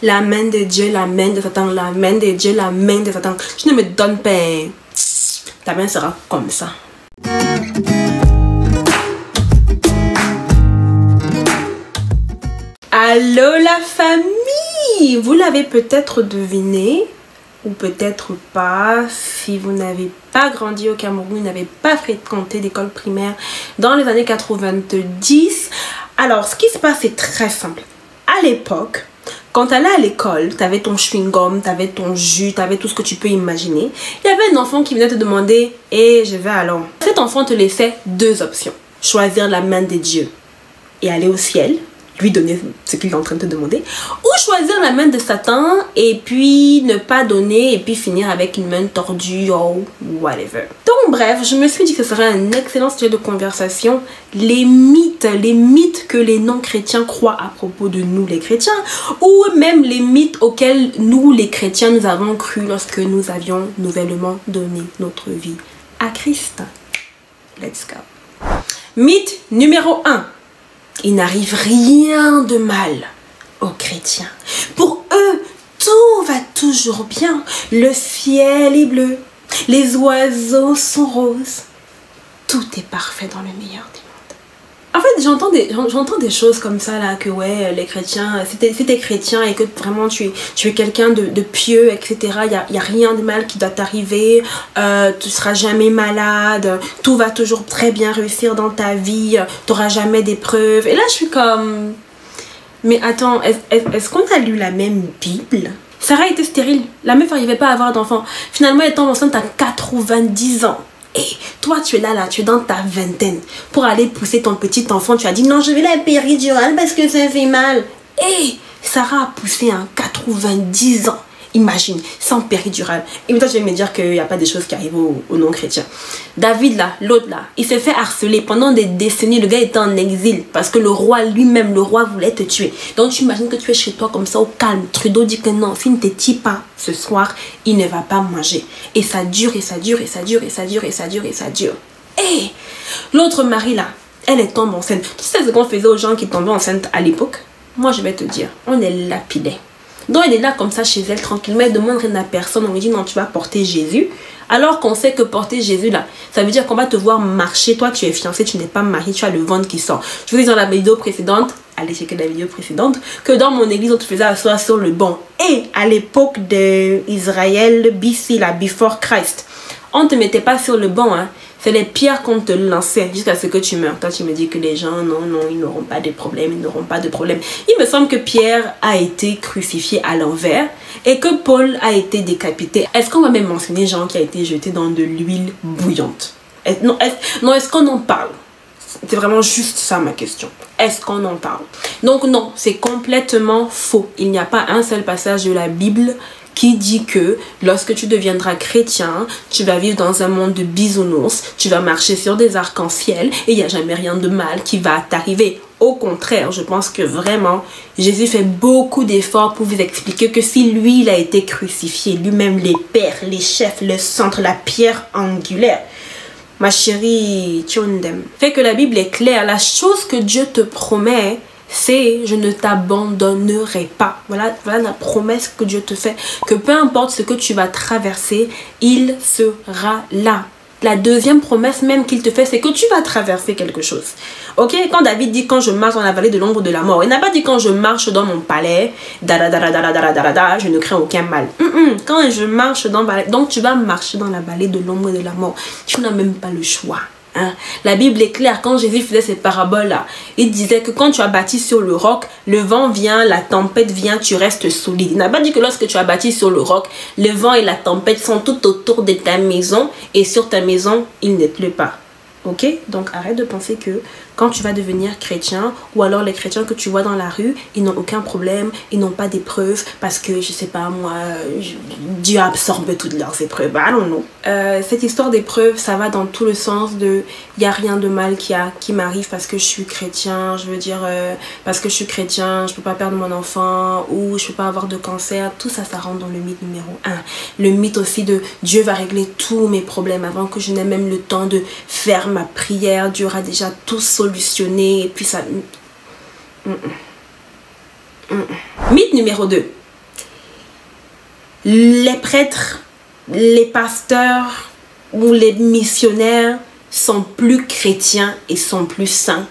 La main de Dieu, la main de Satan, la main de Dieu, la main de Satan. Je ne me donne pas. Ta main sera comme ça. Allô la famille! Vous l'avez peut-être deviné, ou peut-être pas, si vous n'avez pas grandi au Cameroun, vous n'avez pas fréquenté d'école primaire dans les années 90. Alors, ce qui se passe est très simple. À l'époque, quand tu allais à l'école, tu avais ton chewing-gum, tu avais ton jus, tu avais tout ce que tu peux imaginer. Il y avait un enfant qui venait te demander « Et je vais alors ?» Cet enfant te laissait deux options. Choisir la main de Dieu et aller au ciel, lui donner ce qu'il est en train de te demander, ou choisir la main de Satan et puis ne pas donner et puis finir avec une main tordue ou whatever. Donc bref, je me suis dit que ce serait un excellent sujet de conversation, les mythes que les non-chrétiens croient à propos de nous les chrétiens, ou même les mythes auxquels nous les chrétiens nous avons cru lorsque nous avions nouvellement donné notre vie à Christ. Let's go. Mythe numéro 1. Il n'arrive rien de mal aux chrétiens. Pour eux, tout va toujours bien. Le ciel est bleu, les oiseaux sont roses. Tout est parfait dans le meilleur du monde. En fait, j'entends des choses comme ça là, que ouais, les chrétiens, si t'es chrétien et que vraiment tu es quelqu'un de pieux, etc., il n'y a rien de mal qui doit t'arriver, tu seras jamais malade, tout va toujours très bien réussir dans ta vie, tu n'auras jamais d'épreuves. Et là, je suis comme... Mais attends, est-ce qu'on a lu la même Bible? Sarah était stérile, la meuf n'arrivait pas à avoir d'enfant. Finalement, elle tombe enceinte à 90 ans. Et toi, tu es là, tu es dans ta vingtaine. Pour aller pousser ton petit enfant, tu as dit non, je vais la péridurale parce que ça fait mal. Et Sarah a poussé à 90 ans. Imagine, sans péridurale. Et toi, tu vas me dire qu'il n'y a pas des choses qui arrivent aux non-chrétiens. David, là, l'autre, là, il s'est fait harceler pendant des décennies. Le gars était en exil parce que le roi lui-même, le roi voulait te tuer. Donc, tu imagines que tu es chez toi comme ça, au calme. Trudeau dit que non, s'il ne te tue pas ce soir, il ne va pas manger. Et ça dure, et ça dure, et ça dure, et ça dure, et ça dure, et ça dure. Et l'autre Marie, là, elle est tombée enceinte. Tu sais ce qu'on faisait aux gens qui tombaient enceintes à l'époque? Moi, je vais te dire, on est lapidés. Donc elle est là comme ça chez elle tranquillement, elle demande rien à personne, on lui dit non tu vas porter Jésus. Alors qu'on sait que porter Jésus là, ça veut dire qu'on va te voir marcher, toi tu es fiancé, tu n'es pas marié, tu as le ventre qui sort. Je vous dis dans la vidéo précédente, allez checker la vidéo précédente, que dans mon église on te faisait asseoir sur le banc. Et à l'époque d'Israël, BC là, before Christ, on ne te mettait pas sur le banc, hein. C'est les pierres qu'on te lançait jusqu'à ce que tu meurs. Toi, tu me dis que les gens, non, ils n'auront pas de problème, ils n'auront pas de problème. Il me semble que Pierre a été crucifié à l'envers et que Paul a été décapité. Est-ce qu'on va même mentionner Jean qui a été jeté dans de l'huile bouillante? Est-ce qu'on en parle? C'est vraiment juste ça ma question. Est-ce qu'on en parle? Donc non, c'est complètement faux. Il n'y a pas un seul passage de la Bible qui dit que lorsque tu deviendras chrétien, tu vas vivre dans un monde de bisounours, tu vas marcher sur des arcs-en-ciel et il n'y a jamais rien de mal qui va t'arriver. Au contraire, je pense que vraiment, Jésus fait beaucoup d'efforts pour vous expliquer que si lui, il a été crucifié, lui-même les pères, les chefs, le centre, la pierre angulaire, ma chérie, Tchondem, fait que la Bible est claire. La chose que Dieu te promet, c'est je ne t'abandonnerai pas. Voilà la promesse que Dieu te fait, que peu importe ce que tu vas traverser, il sera là. La deuxième promesse même qu'il te fait, c'est que tu vas traverser quelque chose. Ok, quand David dit quand je marche dans la vallée de l'ombre de la mort, il n'a pas dit quand je marche dans mon palais, je ne crains aucun mal. Quand je marche dans la vallée, donc tu vas marcher dans la vallée de l'ombre de la mort. Tu n'as même pas le choix. Hein? La Bible est claire, quand Jésus faisait ces paraboles-là, il disait que quand tu as bâti sur le roc, le vent vient, la tempête vient, tu restes solide. Il n'a pas dit que lorsque tu as bâti sur le roc, le vent et la tempête sont tout autour de ta maison et sur ta maison, il ne pleut pas. Ok? Donc arrête de penser que quand tu vas devenir chrétien, ou alors les chrétiens que tu vois dans la rue, ils n'ont aucun problème, ils n'ont pas d'épreuves, parce que, je sais pas moi, Dieu absorbe toutes leurs épreuves. I don't know. Cette histoire d'épreuve, ça va dans tout le sens de, il n'y a rien de mal qui m'arrive parce que je suis chrétien, je veux dire, parce que je suis chrétien, je peux pas perdre mon enfant, ou je peux pas avoir de cancer. Tout ça, ça rentre dans le mythe numéro 1. Le mythe aussi de Dieu va régler tous mes problèmes avant que je n'ai même le temps de faire ma prière. Dieu aura déjà tout solutionné et puis ça... Mythe numéro 2. les prêtres, les pasteurs ou les missionnaires sont plus chrétiens et sont plus saints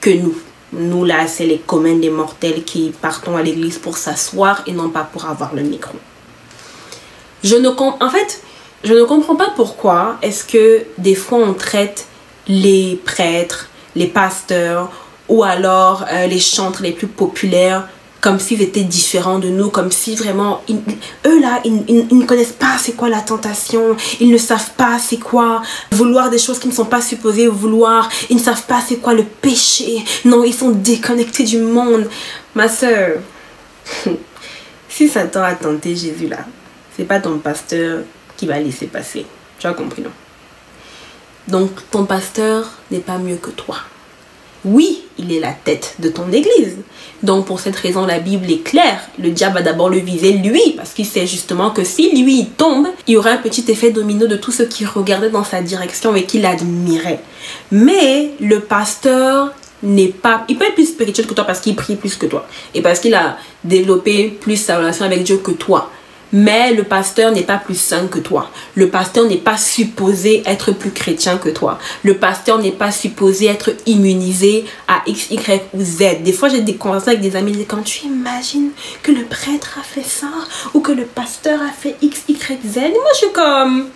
que nous. Nous là, c'est les communs des mortels qui partons à l'église pour s'asseoir et non pas pour avoir le micro. En fait, je ne comprends pas pourquoi est-ce que des fois on traite les prêtres, les pasteurs ou alors les chantres les plus populaires comme s'ils étaient différents de nous, comme si vraiment, eux là, ils ne connaissent pas c'est quoi la tentation, ils ne savent pas c'est quoi vouloir des choses qu'ils ne sont pas supposés vouloir, ils ne savent pas c'est quoi le péché, non, ils sont déconnectés du monde. Ma soeur, si Satan a tenté Jésus là, c'est pas ton pasteur qui va laisser passer, tu as compris, non? Donc ton pasteur n'est pas mieux que toi. Oui, il est la tête de ton église. Donc pour cette raison, la Bible est claire. Le diable va d'abord le viser lui, parce qu'il sait justement que si lui il tombe, il y aura un petit effet domino de tous ceux qui regardaient dans sa direction et qui l'admiraient. Mais le pasteur n'est pas... Il peut être plus spirituel que toi parce qu'il prie plus que toi. Et parce qu'il a développé plus sa relation avec Dieu que toi. Mais le pasteur n'est pas plus saint que toi. Le pasteur n'est pas supposé être plus chrétien que toi. Le pasteur n'est pas supposé être immunisé à X, Y ou Z. Des fois, j'ai des conversations avec des amis. Quand tu imagines que le prêtre a fait ça ou que le pasteur a fait X, Y, Z. Et moi, je suis comme...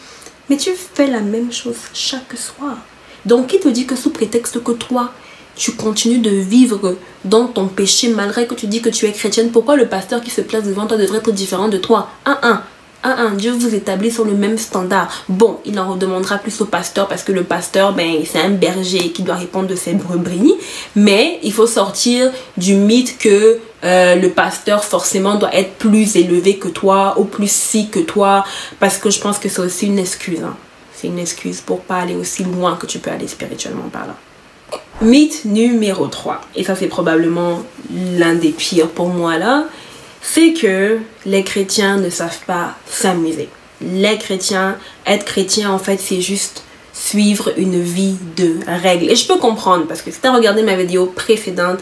Mais tu fais la même chose chaque soir. Donc, qui te dit que sous prétexte que toi, tu continues de vivre dans ton péché malgré que tu dis que tu es chrétienne? Pourquoi le pasteur qui se place devant toi devrait être différent de toi? Dieu vous établit sur le même standard. Bon, il en redemandera plus au pasteur parce que le pasteur, ben, c'est un berger qui doit répondre de ses brebis. Mais il faut sortir du mythe que le pasteur forcément doit être plus élevé que toi ou plus si que toi. Parce que je pense que c'est aussi une excuse. Hein. C'est une excuse pour pas aller aussi loin que tu peux aller spirituellement par là. Mythe numéro 3, et ça c'est probablement l'un des pires pour moi là, c'est que les chrétiens ne savent pas s'amuser. Les chrétiens, être chrétien en fait c'est juste suivre une vie de règles. Et je peux comprendre parce que si tu as regardé ma vidéo précédente,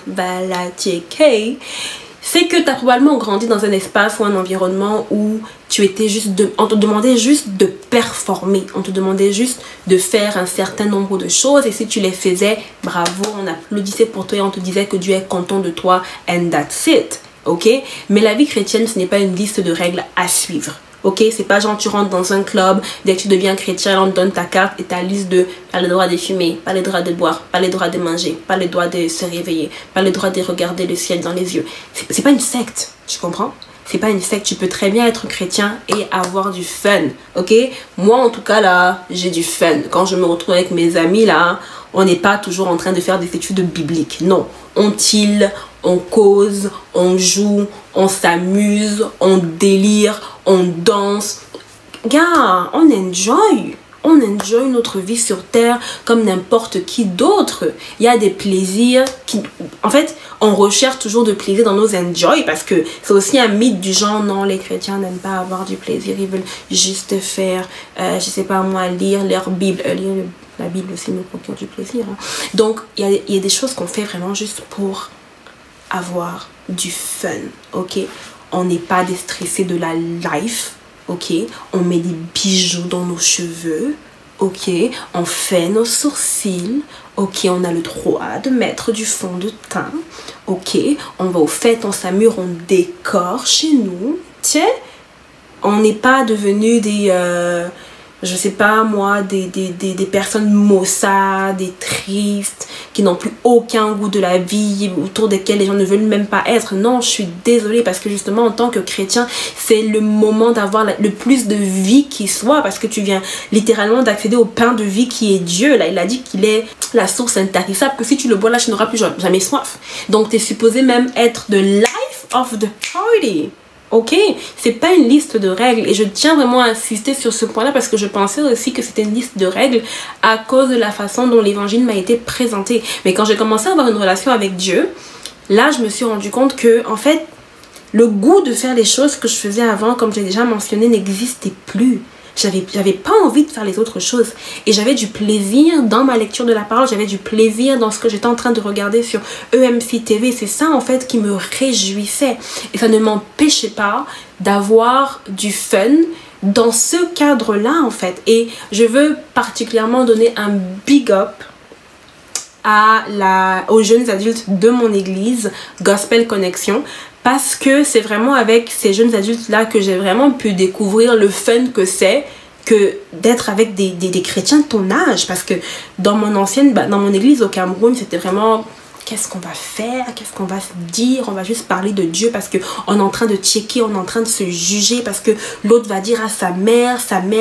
c'est que tu as probablement grandi dans un espace ou un environnement où tu étais juste on te demandait juste de performer, on te demandait juste de faire un certain nombre de choses et si tu les faisais, bravo, on applaudissait pour toi et on te disait que Dieu est content de toi and that's it, ok? Mais la vie chrétienne, ce n'est pas une liste de règles à suivre. Ok, c'est pas genre tu rentres dans un club, dès que tu deviens chrétien, on te donne ta carte et ta liste de pas le droit de fumer, pas le droit de boire, pas le droit de manger, pas le droit de se réveiller, pas le droit de regarder le ciel dans les yeux. C'est pas une secte, tu comprends? C'est pas une secte, tu peux très bien être chrétien et avoir du fun, ok? Moi en tout cas là, j'ai du fun. Quand je me retrouve avec mes amis là, on n'est pas toujours en train de faire des études bibliques, non. On chill, on cause, on joue, on s'amuse, on délire, on danse. Gars, on enjoy. On enjoy notre vie sur terre comme n'importe qui d'autre. Il y a des plaisirs qui... En fait, on recherche toujours de plaisir dans nos enjoy parce que c'est aussi un mythe du genre, non, les chrétiens n'aiment pas avoir du plaisir. Ils veulent juste faire, je sais pas moi, lire leur Bible. La Bible aussi nous procure du plaisir. Hein. Donc, il y a des choses qu'on fait vraiment juste pour avoir du fun, ok? On n'est pas déstressé de la life, ok? On met des bijoux dans nos cheveux, ok? On fait nos sourcils, ok? On a le droit de mettre du fond de teint, ok? On va aux fêtes, on s'amuse, on décore chez nous, tiens? On n'est pas devenu des... je sais pas moi, des personnes maussades, des tristes, qui n'ont plus aucun goût de la vie, autour desquelles les gens ne veulent même pas être. Non, je suis désolée parce que justement en tant que chrétien, c'est le moment d'avoir le plus de vie qui soit parce que tu viens littéralement d'accéder au pain de vie qui est Dieu. Là, il a dit qu'il est la source intarissable, que si tu le bois là, tu n'auras plus jamais soif. Donc, tu es supposé même être the life of the party. Ok, c'est pas une liste de règles et je tiens vraiment à insister sur ce point là parce que je pensais aussi que c'était une liste de règles à cause de la façon dont l'évangile m'a été présenté. Mais quand j'ai commencé à avoir une relation avec Dieu, là je me suis rendu compte que en fait le goût de faire les choses que je faisais avant, comme j'ai déjà mentionné, n'existait plus. J'avais pas envie de faire les autres choses. Et j'avais du plaisir dans ma lecture de la parole. J'avais du plaisir dans ce que j'étais en train de regarder sur EMC TV. C'est ça en fait qui me réjouissait. Et ça ne m'empêchait pas d'avoir du fun dans ce cadre-là en fait. Et je veux particulièrement donner un big up aux jeunes adultes de mon église, Gospel Connection, parce que c'est vraiment avec ces jeunes adultes là que j'ai vraiment pu découvrir le fun que c'est que d'être avec des chrétiens de ton âge. Parce que dans mon église au Cameroun, c'était vraiment qu'est-ce qu'on va faire, qu'est-ce qu'on va se dire, on va juste parler de Dieu parce que on est en train de checker, on est en train de se juger parce que l'autre va dire à sa mère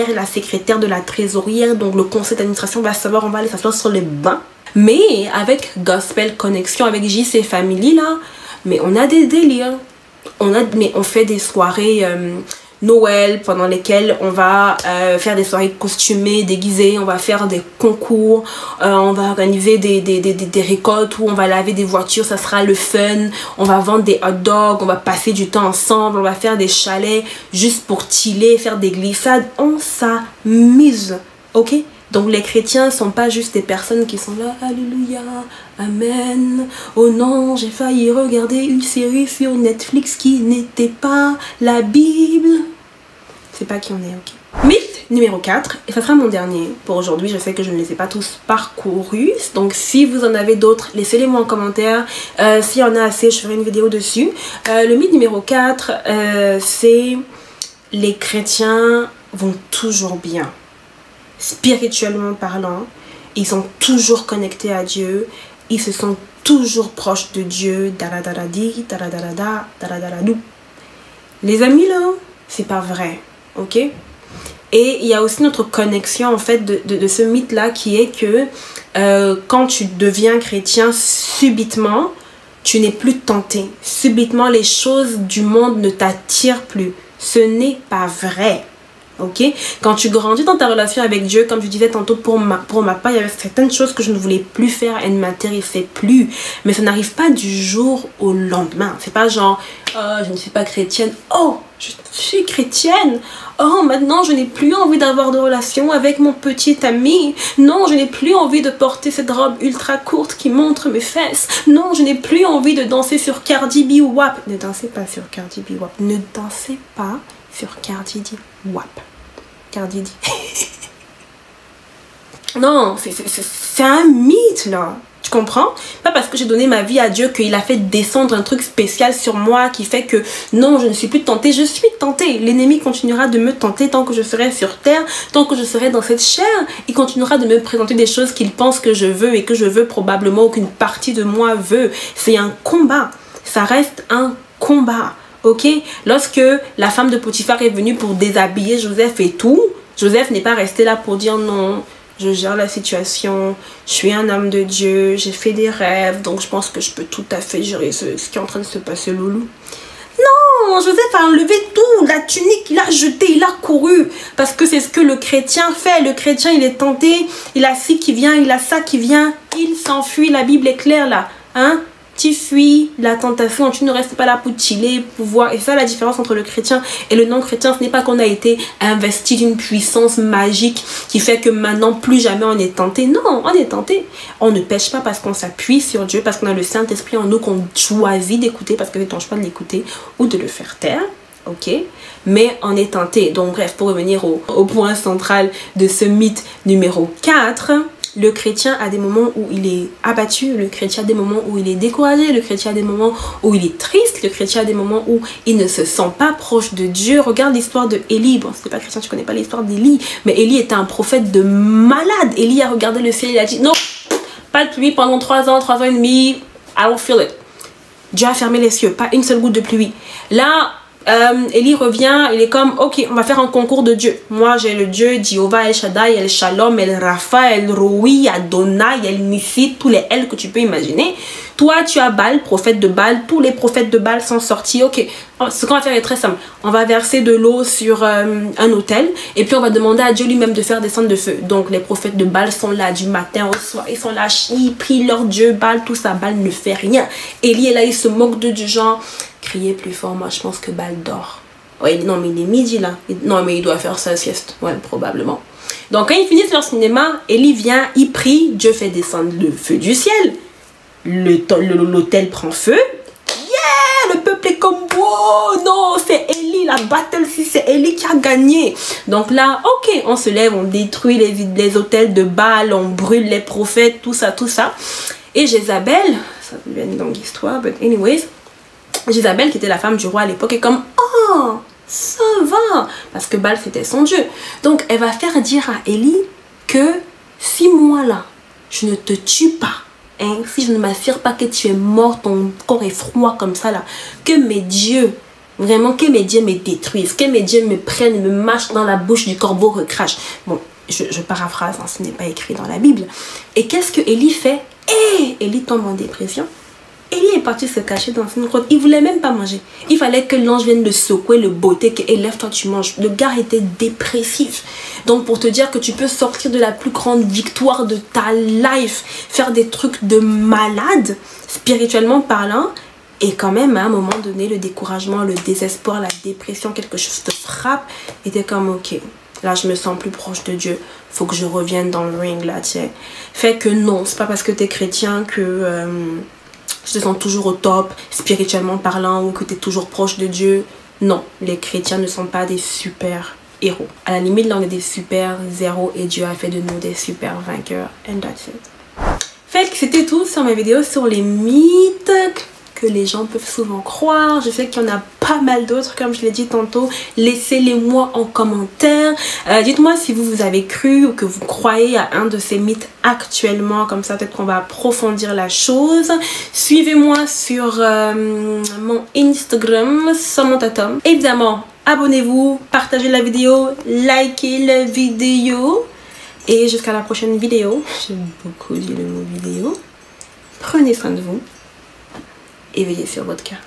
est la secrétaire de la trésorière, donc le conseil d'administration va savoir, on va aller s'asseoir sur les bancs. Mais avec Gospel Connection, avec JC Family là, mais on a des délires. On fait des soirées Noël pendant lesquelles on va faire des soirées costumées, déguisées, on va faire des concours, on va organiser des récoltes où on va laver des voitures, ça sera le fun, on va vendre des hot dogs, on va passer du temps ensemble, on va faire des chalets juste pour chiller, faire des glissades, on s'amuse, ok? Donc les chrétiens sont pas juste des personnes qui sont là, alléluia, amen. Oh non, j'ai failli regarder une série sur Netflix qui n'était pas la Bible. C'est pas qui on est, ok. Mythe numéro 4, et ça sera mon dernier pour aujourd'hui. Je sais que je ne les ai pas tous parcourus. Donc si vous en avez d'autres, laissez-les moi en commentaire. S'il y en a assez, je ferai une vidéo dessus. Le mythe numéro 4, c'est les chrétiens vont toujours bien. Spirituellement parlant, ils sont toujours connectés à Dieu, ils se sentent toujours proches de Dieu. Les amis là, c'est pas vrai, ok? Et il y a aussi notre connexion en fait de ce mythe là qui est que quand tu deviens chrétien, subitement tu n'es plus tenté, subitement les choses du monde ne t'attirent plus. Ce n'est pas vrai. Ok, quand tu grandis dans ta relation avec Dieu, comme je disais tantôt pour ma part, il y avait certaines choses que je ne voulais plus faire, elles ne m'intéressaient plus, mais ça n'arrive pas du jour au lendemain. C'est pas genre oh, je ne suis pas chrétienne, oh je suis chrétienne, oh maintenant je n'ai plus envie d'avoir de relation avec mon petit ami, non je n'ai plus envie de porter cette robe ultra courte qui montre mes fesses, non je n'ai plus envie de danser sur Cardi B WAP. Ne dansez pas sur Cardi B WAP, ne dansez pas sur Cardi B WAP. Cardi B. Non, c'est un mythe là. Tu comprends? Pas parce que j'ai donné ma vie à Dieu qu'il a fait descendre un truc spécial sur moi qui fait que non, je ne suis plus tentée. Je suis tentée. L'ennemi continuera de me tenter tant que je serai sur terre, tant que je serai dans cette chair. Il continuera de me présenter des choses qu'il pense que je veux et que je veux probablement ou qu'une partie de moi veut. C'est un combat. Ça reste un combat. Ok, lorsque la femme de Potiphar est venue pour déshabiller Joseph et tout, Joseph n'est pas resté là pour dire non, je gère la situation, je suis un homme de Dieu, j'ai fait des rêves, donc je pense que je peux tout à fait gérer ce qui est en train de se passer, loulou. Non, Joseph a enlevé tout, la tunique, il a jeté, il a couru, parce que c'est ce que le chrétien fait. Le chrétien, il est tenté, il a ci qui vient, il a ça qui vient, il s'enfuit, la Bible est claire là, hein. Tu fuis la tentation, tu ne restes pas là pour chiller, pour voir. Et ça, la différence entre le chrétien et le non-chrétien, ce n'est pas qu'on a été investi d'une puissance magique qui fait que maintenant, plus jamais on est tenté. Non, on est tenté. On ne pêche pas parce qu'on s'appuie sur Dieu, parce qu'on a le Saint-Esprit en nous qu'on choisit d'écouter, parce que c'est ton choix de l'écouter ou de le faire taire. Ok, mais on est tenté. Donc bref, pour revenir au point central de ce mythe numéro 4, le chrétien a des moments où il est abattu, le chrétien a des moments où il est découragé, le chrétien a des moments où il est triste, le chrétien a des moments où il ne se sent pas proche de Dieu. Regarde l'histoire de Élie. Bon, si t'es pas chrétien, tu connais pas l'histoire d'Élie, mais Élie était un prophète de malade. Élie a regardé le ciel, il a dit non, pas de pluie pendant 3 ans et demi, I don't feel it. Dieu a fermé les cieux, pas une seule goutte de pluie. Là, Élie revient, il est comme ok, on va faire un concours de Dieu. Moi j'ai le Dieu Jéhovah, El Shaddai, El Shalom, El Rapha, El Roi, Adonai, El Nissi, tous les L que tu peux imaginer. Toi tu as Baal, prophète de Baal, tous les prophètes de Baal sont sortis. Ok, ce qu'on va faire est très simple. On va verser de l'eau sur un autel et puis on va demander à Dieu lui-même de faire descendre de feu. Donc les prophètes de Baal sont là du matin au soir, ils sont là, ils prient leur Dieu, Baal, tout ça. Baal ne fait rien. Élie est là, il se moque d'eux du genre criez plus fort, moi je pense que Baal dort. Ouais, non, mais il est midi là. Non, mais il doit faire sa sieste. Ouais, probablement. Donc, quand ils finissent leur cinéma, Élie vient, il prie, Dieu fait descendre le feu du ciel. L'hôtel prend feu. Yeah! Le peuple est comme, wow, non, c'est Élie, la battle, si c'est Élie qui a gagné. Donc là, ok, on se lève, on détruit les hôtels de Baal, on brûle les prophètes, tout ça, tout ça. Et Jézabel, ça devient une longue histoire, but anyways, Jézabel, qui était la femme du roi à l'époque, est comme, oh, ça va, parce que Baal c'était son dieu. Donc elle va faire dire à Élie que si moi là, je ne te tue pas, hein, si je ne m'assure pas que tu es mort, ton corps est froid comme ça là, que mes dieux, vraiment que mes dieux me détruisent, que mes dieux me prennent, me mâchent dans la bouche du corbeau recrache. Bon, je paraphrase, hein, ce n'est pas écrit dans la Bible. Et qu'est-ce que Élie fait? Élie tombe en dépression. Élie est parti se cacher dans une grotte. Il voulait même pas manger. Il fallait que l'ange vienne le secouer, le botter, que lève-toi, tu manges. Le gars était dépressif. Donc pour te dire que tu peux sortir de la plus grande victoire de ta life, faire des trucs de malade, spirituellement parlant, et quand même à un moment donné, le découragement, le désespoir, la dépression, quelque chose te frappe, et t'es comme ok. Là, je me sens plus proche de Dieu. Faut que je revienne dans le ring, là, tu sais. Fait que non, c'est pas parce que t'es chrétien que je te sens toujours au top, spirituellement parlant, ou que t'es toujours proche de Dieu. Non, les chrétiens ne sont pas des super héros. À la limite, là, on est des super zéros et Dieu a fait de nous des super vainqueurs. And that's it. Fait que c'était tout sur ma vidéo sur les mythes que les gens peuvent souvent croire. Je sais qu'il y en a pas mal d'autres, comme je l'ai dit tantôt. Laissez-les moi en commentaire. Dites-moi si vous avez cru ou que vous croyez à un de ces mythes actuellement. Comme ça, peut-être qu'on va approfondir la chose. Suivez-moi sur mon Instagram, Samantha-Tom. Évidemment, abonnez-vous, partagez la vidéo, likez la vidéo. Et jusqu'à la prochaine vidéo. J'aime beaucoup dire le mot vidéo. Prenez soin de vous. Et veillez sur votre cœur.